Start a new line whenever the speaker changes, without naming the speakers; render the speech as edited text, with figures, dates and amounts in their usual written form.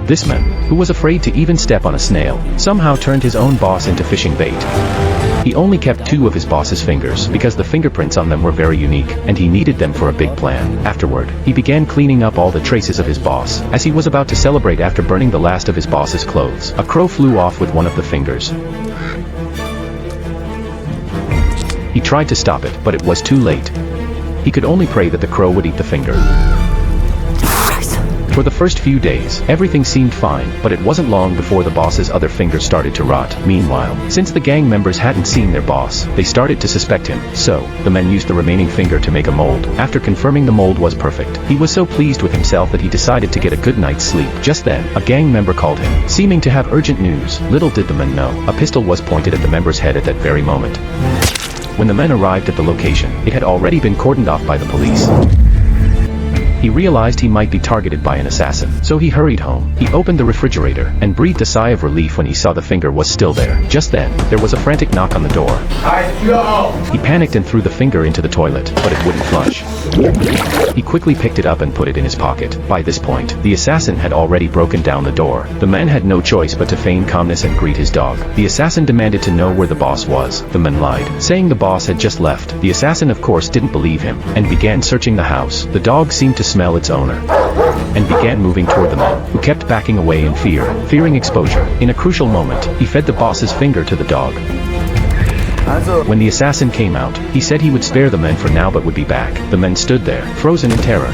This man, who was afraid to even step on a snail, somehow turned his own boss into fishing bait. He only kept 2 of his boss's fingers because the fingerprints on them were very unique, and he needed them for a big plan. Afterward, he began cleaning up all the traces of his boss. As he was about to celebrate after burning the last of his boss's clothes, a crow flew off with one of the fingers. He tried to stop it, but it was too late. He could only pray that the crow would eat the finger. For the first few days, everything seemed fine, but it wasn't long before the boss's other finger started to rot. Meanwhile, since the gang members hadn't seen their boss, they started to suspect him. So, the men used the remaining finger to make a mold. After confirming the mold was perfect, he was so pleased with himself that he decided to get a good night's sleep. Just then, a gang member called him, seeming to have urgent news. Little did the men know, a pistol was pointed at the member's head at that very moment. When the men arrived at the location, it had already been cordoned off by the police. He realized he might be targeted by an assassin, so he hurried home. He opened the refrigerator, and breathed a sigh of relief when he saw the finger was still there. Just then, there was a frantic knock on the door. He panicked and threw the finger into the toilet, but it wouldn't flush. He quickly picked it up and put it in his pocket. By this point, the assassin had already broken down the door. The man had no choice but to feign calmness and greet his dog. The assassin demanded to know where the boss was. The man lied, saying the boss had just left. The assassin of course didn't believe him, and began searching the house. The dog seemed to smell its owner, and began moving toward the man, who kept backing away in fear, fearing exposure. In a crucial moment, he fed the boss's finger to the dog. When the assassin came out, he said he would spare the men for now but would be back. The men stood there, frozen in terror.